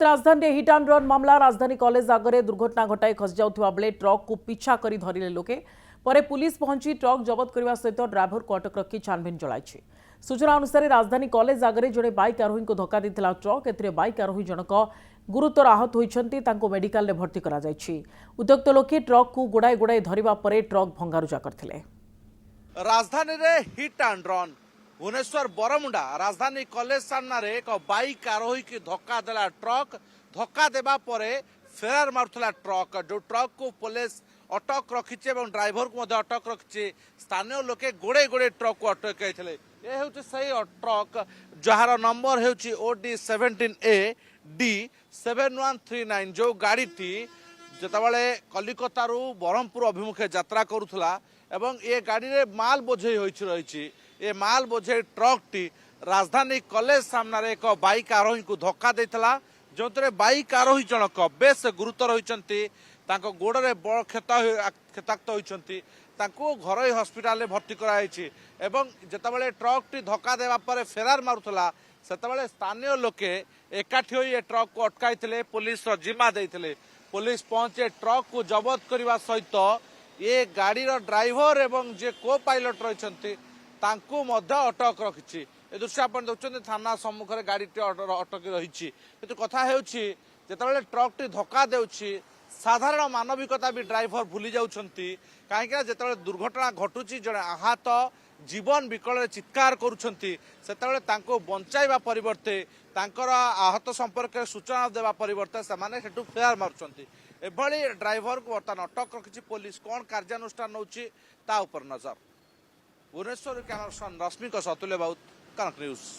राजधानी में hit and run मामला राजधानी कॉलेज आगे दुर्घटना घटाई खसी जाउथिबा बेले ट्रक को पिछा कर धरिले लोके परे पुलिस पहुंची ट्रक जबत करने सहित ड्राइवर को अटक रखी छानबीन चलाई। सूचना अनुसार राजधानी कॉलेज आगे जड़े बाइक आरोही को धक्का देता ट्रक एथिरे बाइक आरोही जनक गुरुतर आहत होइछन्ति तांको मेडिकल रे भर्ती करा जायछि। उद्यक्त लोके ट्रक को गुड़ाई गुड़ाई धरिबा परे ट्रक भंगारुजा करथिले। राजधानी रे hit and run Bhubaneswar Baramunda Rajdhani college सामने एक बाइक आरोही की धक्का देला ट्रक धक्का देबा परे फेरार मारुथला ट्रक जो ट्रक को पुलिस अटक रखी ड्राइवर को अटक रखी स्थानीय लोके गोड़े गोड़े ट्रक को अटक ये हूँ सही ट्रक जार नंबर हूँ OD17A-D7139 जो गाड़ी जितेबाला कलिकता ब्रह्मपुर अभिमुखे यात्रा करुला एवं ये गाड़ी रे माल बोझे रही ये माल बोझे ट्रक टी राजधानी कॉलेज सामने एक बाइक आरोही को धक्का देता जो बाइक आरोही जनक बेस गुरुतर होती गोड़े बड़ क्षताक्त होती घर हस्पिटाल भर्ती कराई जितेबाला ट्रक टी धक्का देवा पर फेरार मारुला से स्थानीय लोके एकाठी हो ये ट्रक को अटकाई पुलिस जिम्मा देते पुलिस पहुंचे ट्रक को जबत करने सहित ये गाड़ी ड्राइवर एवं जे को पायलट रही अटक रखी दृश्य आप देखते थाना सम्मुख में गाड़ी अटक रही कथा होते ट्रक टी धक्का दे साधारण मानविकता भी ड्राइवर भूली जाउछंती कहीं जिते दुर्घटना घटुची जड़े आहत जीवन विकल चित्कार करुछंती बंचाइबा परिवर्ते आहत संपर्क में सूचना देवा परिवर्ते से फेरार मारुछंती एभली ड्राइवर को बर्तमान अटक रखी पुलिस कौन कार्यानुष्ठान नौची ता उपर नजर। भुवनेश्वर कैमरा पर्सन रश्मि अतुल्य बाउत कनक न्यूज।